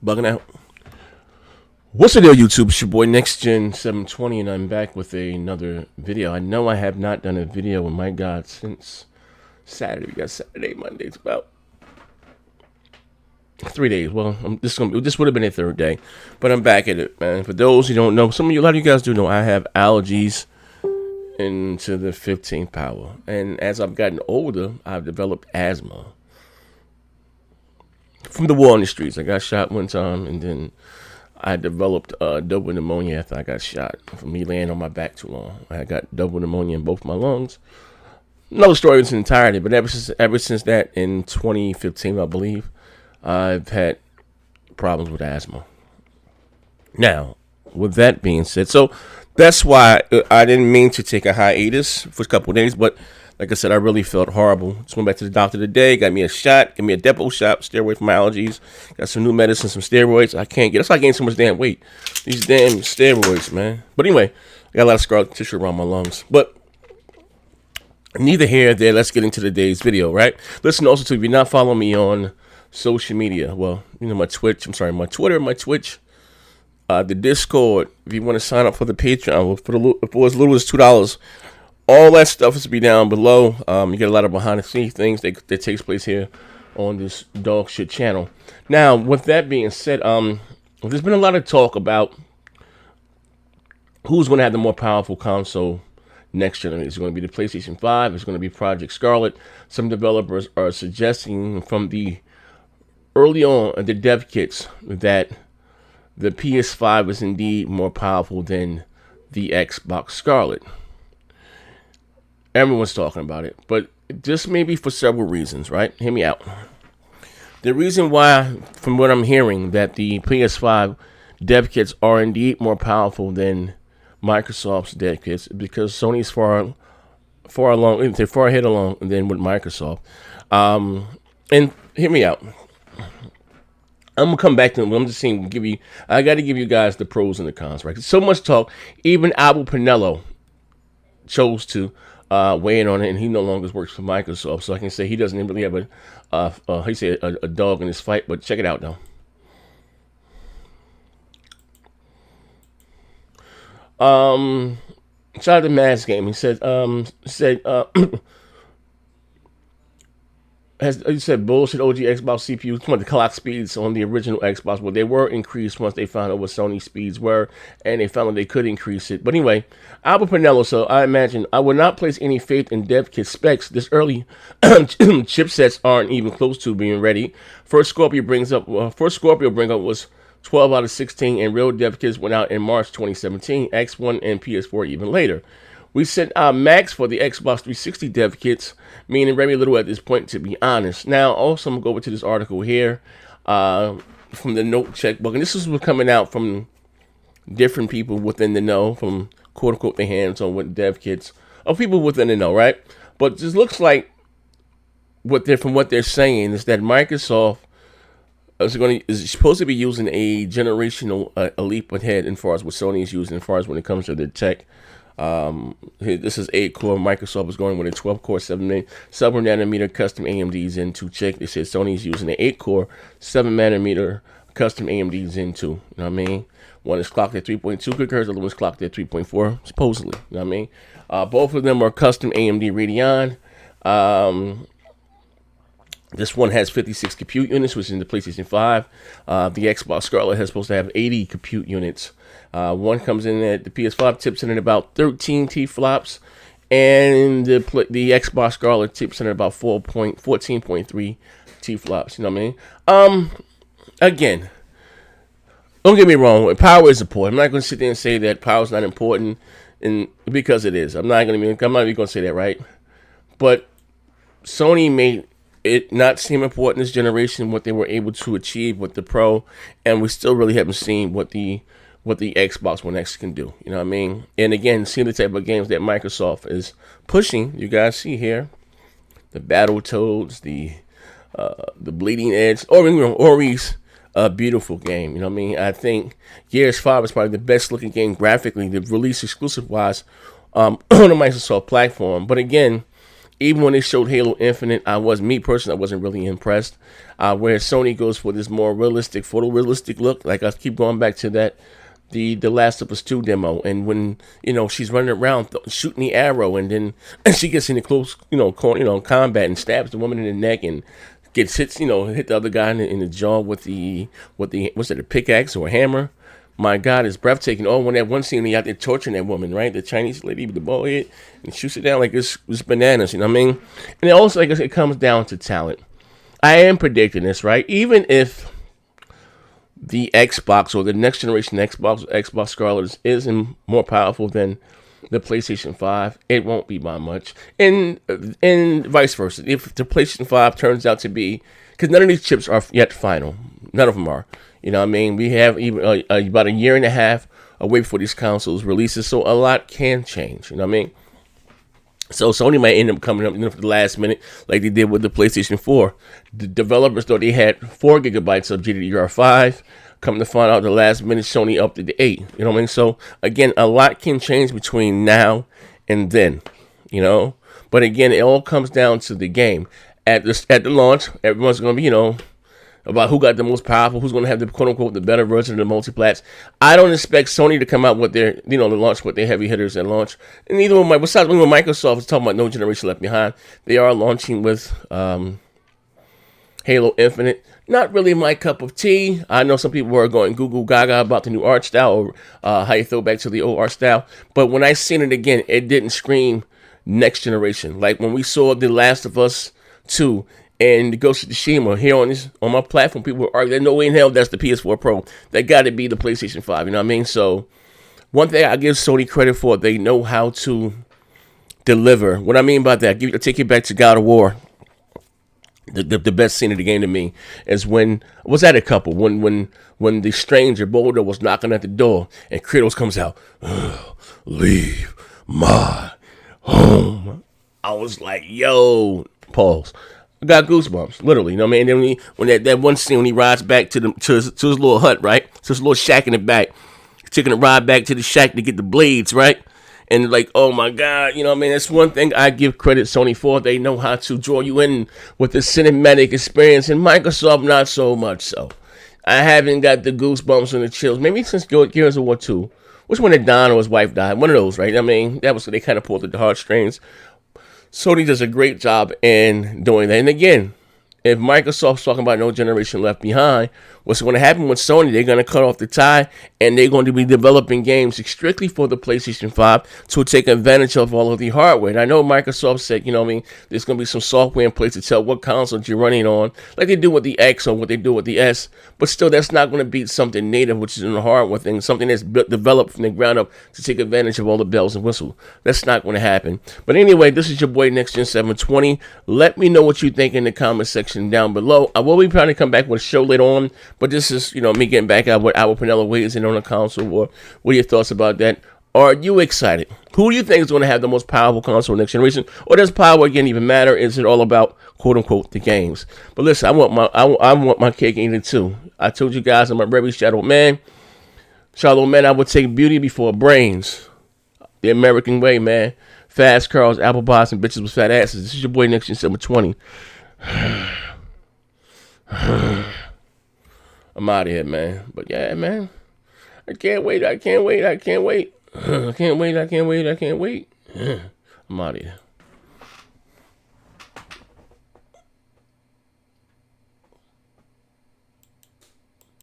Bugging out. What's the deal, YouTube? It's your boy Next Gen 720, and I'm back with another video. I know I have not done a video, oh my God, since Saturday. We got Saturday, Monday. It's about 3 days. Well, this would have been a third day, but I'm back at it, man. For those who don't know, a lot of you guys do know, I have allergies into the 15th power, and as I've gotten older, I've developed asthma from the war on the streets. I got shot one time, and then I developed double pneumonia after I got shot from me laying on my back too long. I got double pneumonia in both my lungs. Another story in its entirety, but ever since that, in 2015, I believe, I've had problems with asthma. Now, with that being said, so that's why I didn't mean to take a hiatus for a couple of days, but like I said, I really felt horrible. Just went back to the doctor today, got me a shot, got me a depot shot, steroid for my allergies, got some new medicine, some steroids. I can't get, that's why I gained so much damn weight. These damn steroids, man. But anyway, I got a lot of scar tissue around my lungs. But neither here nor there, let's get into today's video, right? Listen also to, if you're not following me on social media, well, you know, my Twitter, my Twitch, the Discord, if you want to sign up for the Patreon, for as little as $2, all that stuff is to be down below. You get a lot of behind the scenes things that takes place here on this dog shit channel. Now, with that being said, there's been a lot of talk about who's going to have the more powerful console next generation. It's going to be the PlayStation 5. It's going to be Project Scarlett. Some developers are suggesting from the early on the dev kits that the PS5 is indeed more powerful than the Xbox Scarlett. Everyone's talking about it, but this may be for several reasons, right? Hear me out. The reason why, from what I'm hearing, that the PS5 dev kits are indeed more powerful than Microsoft's dev kits is because Sony's far along, they're far ahead along than with Microsoft. And hear me out. I'm gonna come back to them. I'm just saying, I got to give you guys the pros and the cons, right? So much talk. Even Penello chose to weigh in on it, and he no longer works for Microsoft, so I can say he doesn't really have a dog in this fight. But check it out though. Shout out to Mass Game. He said he said bullshit OG Xbox CPUs. Come on, the clock speeds on the original Xbox, well, they were increased once they found out what Sony speeds were, and they found out they could increase it. But anyway, Albert Penello, so I imagine I would not place any faith in dev kit specs this early. Chipsets aren't even close to being ready. First Scorpio bring up was 12 out of 16, and real dev kits went out in March 2017. X1 and PS4 even later. We sent out max for the Xbox 360 dev kits, meaning very little at this point, to be honest. Now, also, I'm going to go over to this article here from the Note Checkbook. And this is what's coming out from different people within the know, from quote-unquote the hands-on with dev kits, of people within the know, right? But this looks like, from what they're saying, is that Microsoft is supposed to be using a generational leap ahead as far as what Sony is using, as far as when it comes to their tech. This is 8-core. Microsoft is going with a 12-core 7-nanometer custom AMD Zen 2 chip. They said Sony is using an 8-core 7-nanometer custom AMD Zen 2. You know what I mean? One is clocked at 3.2 gigahertz, the other one's clocked at 3.4, supposedly. You know what I mean? Both of them are custom AMD Radeon. This one has 56 compute units, which is in the PlayStation 5. The Xbox Scarlett is supposed to have 80 compute units. One comes in at the PS5 tips in at about 13 T-flops, and the Xbox Scarlett tips in at about 14.3 T-flops. You know what I mean? Again, don't get me wrong. Power is important. I'm not going to sit there and say that power is not important, because it is. I'm not even going to say that, right? But Sony made it not seem important this generation, what they were able to achieve with the Pro, and we still really haven't seen what the Xbox One X can do. You know what I mean? And again, seeing the type of games that Microsoft is pushing, you guys see here, the Battletoads, the Bleeding Edge, Ori's a beautiful game. You know what I mean? I think Gears 5 is probably the best looking game graphically, the release exclusive wise on the Microsoft platform. But again, Even when they showed Halo Infinite, I wasn't really impressed. Where Sony goes for this more realistic, photorealistic look. Like I keep going back to that, the Last of Us 2 demo, and when she's running around shooting the arrow, and then she gets into close combat and stabs the woman in the neck and hit the other guy in the jaw with the what's it, a pickaxe or a hammer. My God, it's breathtaking. Oh, when that one scene, he out there torturing that woman, right? The Chinese lady with the bald head, and shoots it down like it's bananas, you know what I mean? And it also, like I said, it comes down to talent. I am predicting this, right? Even if the Xbox or the next generation Xbox Scarlett isn't more powerful than the PlayStation 5, it won't be by much. And vice versa. If the PlayStation 5 turns out to be, because none of these chips are yet final. None of them are. You know what I mean? We have even about a year and a half away before these consoles releases, so a lot can change. You know what I mean? So Sony might end up coming up at the last minute like they did with the PlayStation 4. The developers thought they had 4 gigabytes of GDDR5. Come to find out the last minute, Sony upped it to 8. You know what I mean? So, again, a lot can change between now and then. But again, it all comes down to the game. At the launch, everyone's going to be, about who got the most powerful, who's going to have the quote-unquote the better version of the multiplats. I don't expect Sony to come out with their, to launch with their heavy hitters at launch. And neither when Microsoft is talking about no generation left behind, they are launching with Halo Infinite. Not really my cup of tea. I know some people are going goo gaga about the new art style, or how you throw back to the old art style. But when I seen it again, it didn't scream next generation. Like when we saw The Last of Us 2 and Ghost of Tsushima here on my platform, people were arguing, no way in hell that's the PS4 Pro. That got to be the PlayStation 5. You know what I mean? So one thing I give Sony credit for, they know how to deliver. What I mean by that, I'll take you back to God of War. The best scene of the game to me is when the stranger Boulder was knocking at the door and Kratos comes out, leave my home. I was like, yo, pause. I got goosebumps, literally. You know what I mean? And then when that one scene when he rides back to his little hut, right? To his little shack in the back, taking a ride back to the shack to get the blades, right? And like, oh my God, you know what I mean? That's one thing I give credit Sony for. They know how to draw you in with the cinematic experience, and Microsoft not so much so. I haven't got the goosebumps and the chills. Maybe since Gears of War 2. Which one, that Don or his wife died? One of those, right? I mean, that was, they kind of pulled at the heartstrings. Sony does a great job in doing that. And again, if Microsoft's talking about no generation left behind, what's going to happen with Sony? They're going to cut off the tie, and they're going to be developing games strictly for the PlayStation 5 to take advantage of all of the hardware. And I know Microsoft said, you know what I mean, there's going to be some software in place to tell what consoles you're running on, like they do with the X or what they do with the S. But still, that's not going to beat something native, which is in the hardware thing, something that's developed from the ground up to take advantage of all the bells and whistles. That's not going to happen. But anyway, this is your boy NextGen720. Let me know what you think in the comment section down below. I will be trying to come back with a show later on, but this is, me getting back at what our Penello weighs in on a console. Or what are your thoughts about that? Are you excited? Who do you think is going to have the most powerful console next generation? Or does power again even matter? Is it all about quote unquote the games? But listen, I want my cake and eat it too. I told you guys I'm a very shadow man. Shallow man, I would take beauty before brains. The American way, man. Fast cars, apple pies, and bitches with fat asses. This is your boy NextGen720. I'm out of here, man. But yeah, man. I can't wait. I'm out of here.